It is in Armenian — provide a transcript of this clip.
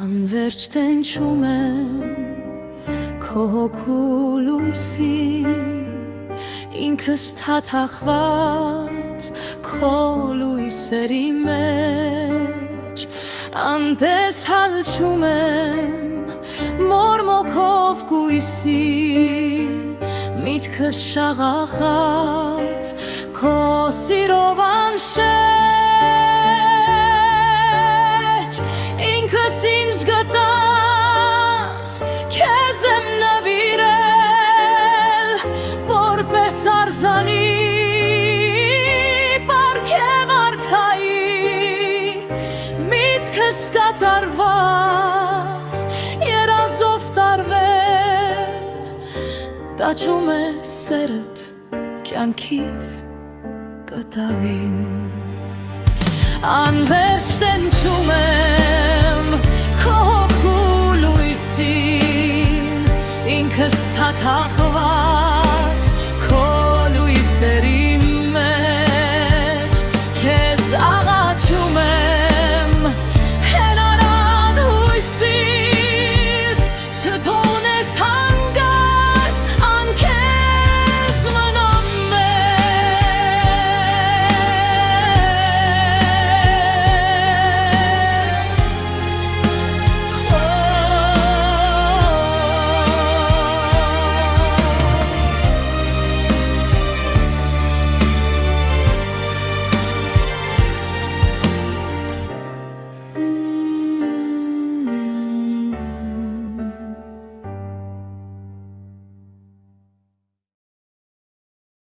Անվերջ տենչում եմ քո հոգու լույսի, ինքս թաթախված քո լույսերի մեջ, անտես հալչում եմ մորմոքով կույսի, միտքս շաղախած քո սիրով անշեջ, ինքս ինձ գտած քեզ եմ նվիրել, որպես արձանի պարգև արքայի, միտքս կատարված երազով տարվել, տաճում է սերդ կյանքիս կտավին, անվերջ տենչում եմ քո հոգու լույսին, ինքս թաթախված